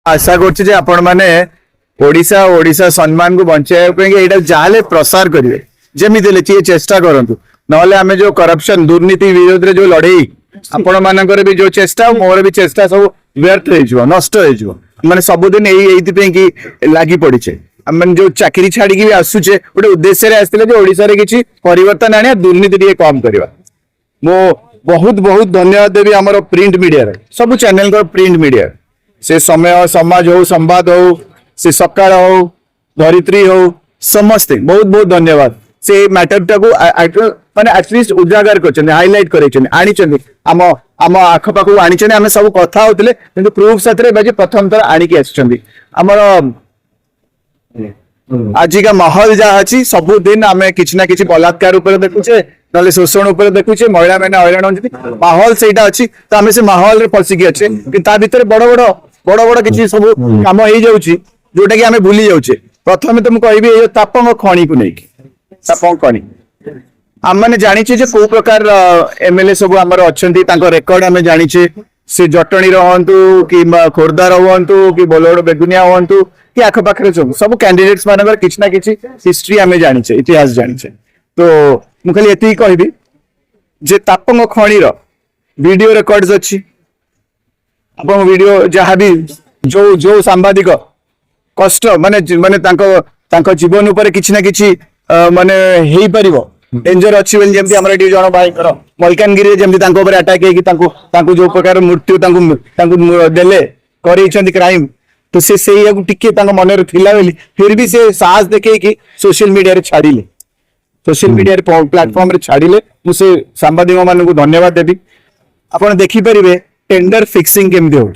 आशा करशा ओडिशा सम्मान को बचाई जहाँ प्रसार करेंगे जमी चेष्टा करूँ ना आम जो करप्शन दुर्नीति विरोध में जो लड़े आपण मानकर भी जो चेष्टा मोर भी चेष्टा सब व्यर्थ हो नष्ट हो माने सबुदिन कि लगी पड़े मैंने जो चाकरी छाड़ी भी आसुचे गोटे उद्देश्य आसते जो ओडिशा रे किछि परिवर्तन आने दुर्नीति टे कम करवा मो बहुत बहुत धन्यवाद देवी आमर प्रिंट मीडिया सब चैनल को प्रिंट मीडिया से समय समाज हो संवाद हो से सकाळ हो धरित्री हो समस्ते बहुत बहुत धन्यवाद से मैटर टाको माने एटलिस्ट उजागर कर हाइलाइट कर आम आखपाख आनी आम सब कथा होते किंतु प्रूफ साथ प्रथम थर आणिकी आमर आज का माहौल जहाँ अच्छी सबुदिन आम कि बलात्कार देखुचे ना शोषण उपर देखुचे महिला मैंने हैरान होती माहौल से अच्छी तो आम से माहौल फसिकी अच्छे कि बड़ बड़ बड़ बड़ कि सब कम हो जोटा कि आम भूली जाऊे प्रथम तो मुझे कहि तापंग खणी को लेकिन तापंग खणी आम मैंने जाचे कौ प्रकार एमएलए सब आम अच्छा रेकर्ड आम जाचे से जटणी हूँ कि खोर्धार हूँ कि बोलगड़ बेगुनिया हूँ कि आखपाखे सब कैंडिडेट्स मानकर किसी ना किसी हिस्ट्री आम जाचे इतिहास जाचे तो मुझे खाली एति कहबी जे तापंग खणीर वीडियो रेकर्ड्स अच्छी आपण वीडियो जहाँ भी जो जो सांबादिक कष्ट माने माने तांको जीवन उपर किसी ना किसी माने हेई परिबो डेंजर अच्छी बोली जमती हमर एटी जण भाई कर मलकानगिरी जमती तांको ऊपर अटैक हेकी तांको जो प्रकार मृत्यु तांको देले करेइछंती क्राइम तो से सेया को टिके तांको मन रे थिला बेली फिर भी से साहस देखे कि सोशल मीडिया रे छाड़ीले सोशल मीडिया रे प्लेटफॉर्म रे छाड़ीले मु से सांबादिक मान को धन्यवाद देबी आपण देखि परिबे टेंडर फिक्सिंग केमती हो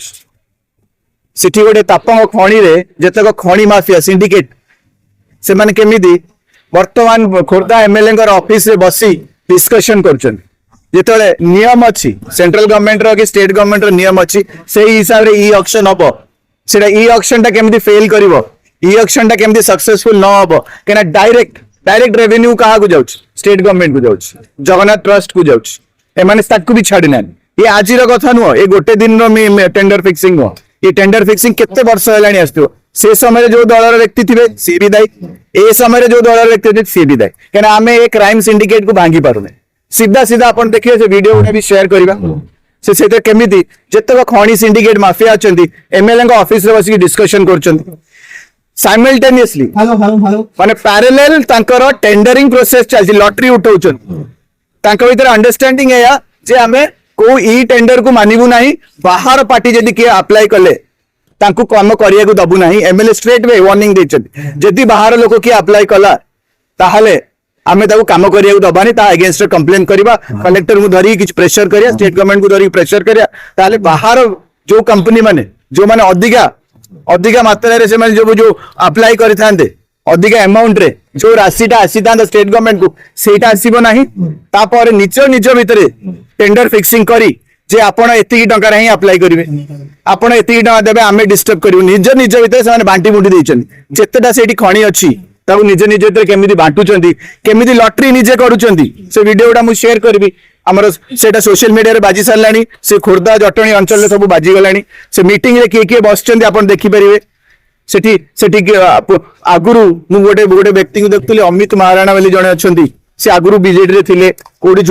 सिटी गोटे तापंग खणी रे जतक खणी माफिया सिंडिकेट से माने केमिदी वर्तमान खोर्धा एमएलए ऑफिस रे बसी डिस्कशन करछन जेतले नियम अछि सेंट्रल गवर्नमेंट रो कि स्टेट गवर्नमेंट रो नियम अछि सेही हिसाब रे ई ऑक्शन हबो सेटा ई ऑक्शन टा केमिदी फेल करिवो ई ऑक्शन टा केमिदी सक्सेसफुल न हबो केना डायरेक्ट रेवेन्यू कहा को जाउछ स्टेट गवर्नमेंट को जाउछ जगन्नाथ ट्रस्ट को जाउछ ए माने ताकू भी छाडी ना ये आज कथा नुह ये गोटे दिन टेंडर फिक्सिंग नुह ये टेंडर फिक्सिंग केते वर्ष हेलानी आसथिबो से समय जो दलर व्यक्ति थे सी भी दायी ए समय जो दलर व्यक्ति थे सी भी दायी कहना आम ए क्राइम सिंडिकेट को भांगी पारुने सीधा सीधा अपन देखिए से वीडियो भी शेयर करबा से केमिति जतक खणी सिंडिकेट माफिया अछंती एमएलए ऑफिस रे बसी डिस्कशन करछंती साइमल्टेनियसली माने पैरेलल तांकर टेंडरिंग प्रोसेस चलती लॉटरी उठाउछन तांको भीतर अंडरस्टैंडिंग है जे आमे को ई टेंडर को मानिबू नहीं बाहर पार्टी जदि के अप्लाई कले तांको काम करिया को दबू नहीं एमएलए स्ट्रेट वे वार्निंग देछथि जदि बाहर लोक के अप्लाई कला ताहले आमे ताको काम करिया को दबानी ता अगेंस्ट कंप्लेन करबा कलेक्टर को धरी किछ प्रेशर करिया स्टेट गवर्नमेंट को धरी प्रेशर करिया ताहले बाहर जो कंपनी माने जो माने अधिका मात्रा रे से माने जो अप्लाई करिथांते अधिका अमाउंट रे जो राशिटा आसी था स्टेट गवर्नमेंट को सेटा आसीबो नाही तापर निज भितरे टेंडर फिक्सिंग करी जे आपण एतिकी टंका रे ही अप्लाई करिवे आपण एतिकी टंका देबे आमे डिस्टर्ब करिवो निज भितरे से माने बांटी मुंडी देइछन जेतेटा सेठी खणी अछि ताऊ निज भितरे केमिति बांटुचंती केमिति लॉटरी निजे करूचंती से वीडियोटा मु शेयर करबी हमर सेटा सोशल मीडिया रे बाजी सरलानी से खोर्धा जटणी अंचल रे सब बाजी गलानी से मीटिंग रे के बसचंती आपण देखि परिवे सेठी आगुरु मु गोटे व्यक्ति को देखुली अमित महाराणा वाली जने अछंती से आगुरु बीजेडी रे थिले कोडी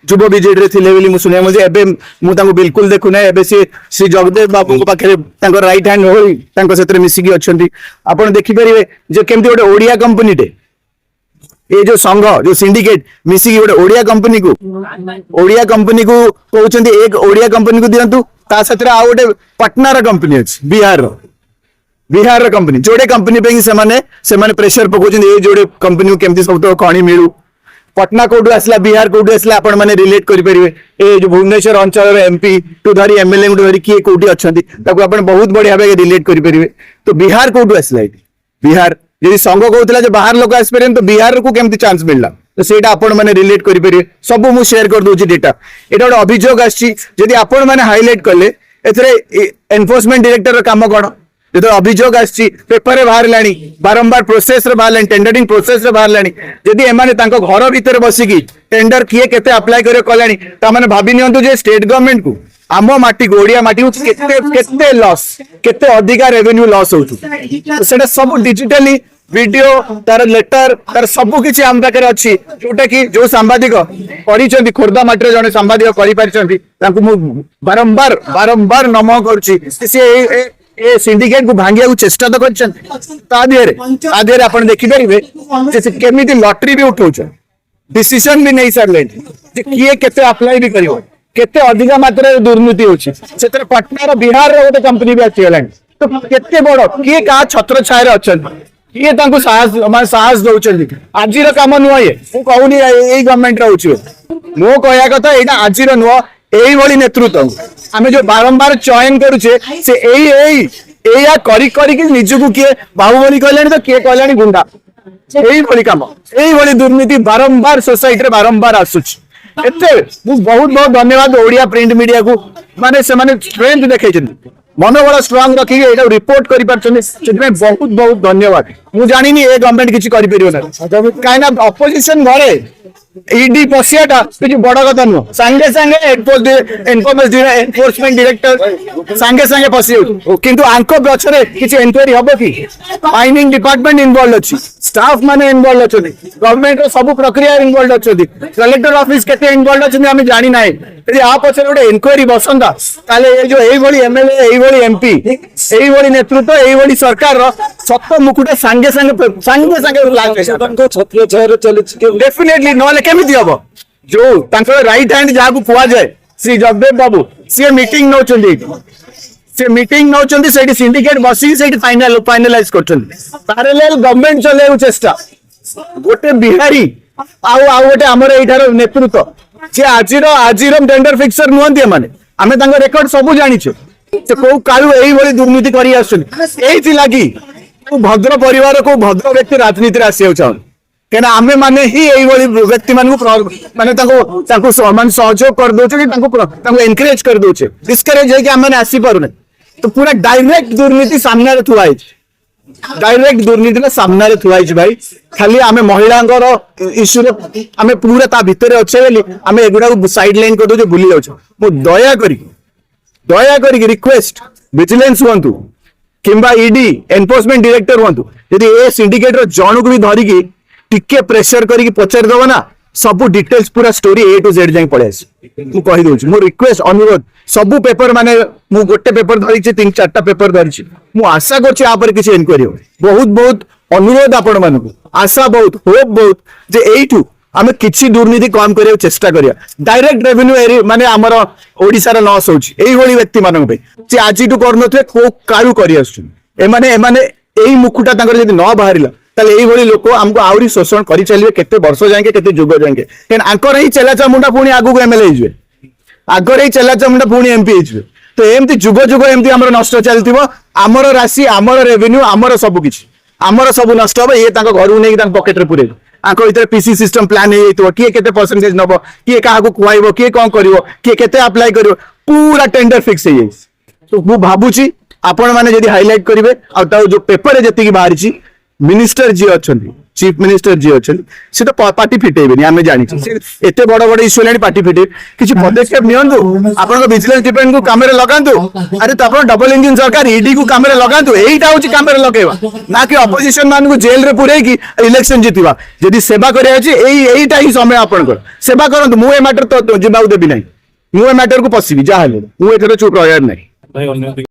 युव बीजेडी रे थिले बोली मु सुनिया मुझे एबे मु तांको बिल्कुल देखु नै एबे से श्री जगदेव बाबू को पाखरे तांको राइट हैंड होई तांको सेतरे मिसिकी अछंती आपण देखि परिवे जे केमती गोटे ओडिया कंपनी टे ये जो संघ जो सिंडिकेट मिसिकी गोटे ओडिया कंपनी को कहउचंती एक ओडिया कंपनी को दियंतु ता सतरे आ गोटे पटनार कंपनी अछि बिहार कंपनी जोड़े कंपनी पे से माने प्रेशर पकाउछन ए जोड़े कंपनी को केमती सब तो खणी मिलू पटना कोडू आसला बिहार कोडू आसला आपण माने रिलेट करि परिबे ए जो भुवनेश्वर अंचल रे एमपी टू धरी एमएलए टू धरी किए कोडी अछंती ताको आपण बहुत बढ़िया भागे रिलेट करि परिबे तो बिहार कोडू आसला एटी बिहार यदि संघ कहउतला जे बाहर लोक आस परन तो बिहार को केमती चांस मिलला तो सेटा आपण माने रिलेट करि परिबे सब मु शेयर कर दोची डेटा एटा गोटे अभियोग आछि यदि आपण माने हाइलाइट करले एथरे एनफोर्समेंट डायरेक्टर काम कोन जो अभियोग आछि पेपर रे बाहर लानी बारंबार प्रोसेस रे बाहर लानी टेंडरिंग प्रोसेस रे बाहर लानी जदि एमाने तांको घर भीतर बसिकी टेंडर किए केते अप्लाई करे कलानी ता माने भाबी नियंतु जे स्टेट गवर्नमेंट को आम माटी को ओडिया माटी को केते लॉस केते अधिका रेवेन्यू लॉस होउछु सेटा सब डिजिटली वीडियो तार लेटर तार सब किछि आम पाखरे अछि जोटा कि जो सांबादिक पढिछन्ती खोर्धा माटी जने सांबादिक करि पारिछन्ती तांकु मु बारंबार बारंबार नमो करूछि से ए सिंडिकेट को भांगिया को चेष्टा तो करछन्ती ता देरे आपण देखि परिबे से केमिति लॉटरी भी उठौछ डिसीजन भी नहीं सारले जे किए केते अप्लाई भी करिवो केते अधिका मात्रा रे दुर्नीति होछि सेतर पटना रो बिहार रो गोटे कंपनी भी आछि गलान तो केते बड़ किए का छत्र छाय रे अछन किए तांको साहस मान साहस दउछन्ती आजि रो काम नुवा ये मु कहूनी एई गवर्नमेंट रो होछि मो कहया कथा एटा आजि रो नुवा एई भली नेतृत्व आमे जो बारंबार चयन करूछे से एया करी करी कि निजु किए बाहुबली कहलेनी तो किए कहलेनी गुंडा एई भली काम एई भली दुर्नीति बारंबार सोसाइटी रे बारंबार आसुछ एते मु बहुत बहुत धन्यवाद ओडिया प्रिंट मीडिया को माने से माने स्ट्रेंथ देखाइछन मनोबल स्ट्रांग रखी एटा रिपोर्ट करि पारछन सेमे बहुत बहुत धन्यवाद मु जानिनी ए गवर्नमेंट किछि करि परियो ना काइना ऑपोजिशन घरे ईडी पसियाटा किछि बड़ कथा नु संगे संगे एनफोर्समेंट डायरेक्टर संगे संगे पसि किंतु आंको पछरे किछि इंक्वायरी हबो कि माइनिंग डिपार्टमेंट इन्वॉल्व अछि स्टाफ माने इन्वॉल्व अछि गवर्नमेंट रो सब प्रक्रिया इन्वॉल्व अछि कलेक्टर ऑफिस केते इन्वॉल्व अछि हामी जानि नै यदि आ पछरे गोटे इंक्वायरी बसंदा ताले ए जो एई भली एमएलए एई भली एमपी एई भली नेतृत्व एई भली सरकार रो सत्य मुकुटे संगे संगे लागै छत्र छायर चलिछ डेफिनेटली नले केमिति हबो जो तांकर राइट हैंड जागु कुआ जाय श्री जगदेव बाबू से मीटिंग नौचंदी से मीटिंग नौचंदी सेठी सिंडिकेट बसी सेठी फाइनलाइज करचंदी पैरेलल गवर्नमेंट चलेउ चेष्टा गोटे बिहारी आउ गोटे हमर एठार नेतृत्व जे आजिर टेंडर फिक्सर नुहंती माने आमे तांकर रेकॉर्ड सब जानि छे से को कालु एई भली दुर्नीति करी आछन एई लागी भद्र परिवार को भद्र व्यक्ति राजनीति रे आसी चाहन केना आमे माने ही एई भली व्यक्ति मान को माने तांको मान सहयोग कर दोचे कि तांको एनकरेज कर दोचे डिस्करेज है कि आमे आसी पारुने तो पूरा डायरेक्ट दुर्नीति सामने रे थुआ है डायरेक्ट दुर्नीति रे सामने रे थुआ है भाई खाली आमे महिलांगर इश्यू रे आमे पूरा ता भितरे अच्छे बेली आमे एगुडा को साइड लाइन कर दोचे भूली जाउछ मो दया करी रिक्वेस्ट विजिलेंस हुंतु किंबा ईडी एनफोर्समेंट डायरेक्टर हुंतु यदि ए सिंडिकेट रो जण को भी धरि की टिके प्रेशर करी पचार दबो ना सब डिटेल्स पूरा स्टोरी ए टू जेड जाई पळे मु कहि दोछ मो रिक्वेस्ट अनुरोध सब पेपर माने मु गोटे पेपर धरि छी 3-4टा पेपर धरि छी मु आशा करछि आ पर किछि इन्क्वायरी हो बहुत बहुत अनुरोध आपण मानकु आशा बहुत होप बहुत जे एइठू आमे किछि दुर्नीति कम करिया चेष्टा करिया डायरेक्ट रेवेन्यू एरी माने हमर ओडिसा रा लॉस होछि एई होली व्यक्ति मानक पे जे आजिटू करनथुए को कारू करि आसु एमाने एई मुकुटा तांकर जदि न बाहरिला ताले एई भली लोक हमको आउरी शोषण करि चलिबे केते वर्ष जाएंगे केते जुग जाएंगे केन आंकर ही चेला चामुंडा पुनी आगु को एमएलए हिजबे आगर ही चेला चामुंडा पुनी एमपी हिजबे तो एमती जुग जुग एमती हमर नष्ट चलतिबो हमर राशि हमर रेवेन्यू हमर सब किछि हमर सब नष्ट हो ये तांको घर नै तांको पॉकेट रे पुरे आंको इधर पीसी सिस्टम प्लान हे तो किए केते परसेंटेज नबो किए काहा को खुआइबो किए कोन करिवो किए केते अप्लाई करिवो पूरा टेंडर फिक्स हे तो मु भाबुची आपण माने जदी हाइलाइट करिवे आ जो पेपर जति की बाहरी छी मिनिस्टर जी अछंती चीफ मिनिस्टर जी अछंती से तो पार्टी फिटेबेनी आमे जानि छी एते बड़ बड़ इश्यू लेनी पार्टी फिटे किछि पदक्षेप नियंतु आपण को विजिलेंस डिपार्टमेंट को कामरे लगांतु अरे तो आपण डबल इंजन सरकार ईडी को कामरे लगांतु एईटा होची कामरे लगाइबा ना कि ऑपोजिशन मान को जेल रे पुरै कि इलेक्शन जीतिबा जदी सेवा करिया अछि एईटा ही समय आपण को सेवा करंतु मु ए मैटर तो जिबाउ देबी नै मु ए मैटर को पसिबी जा हले मु एथरो चुप रहयार नै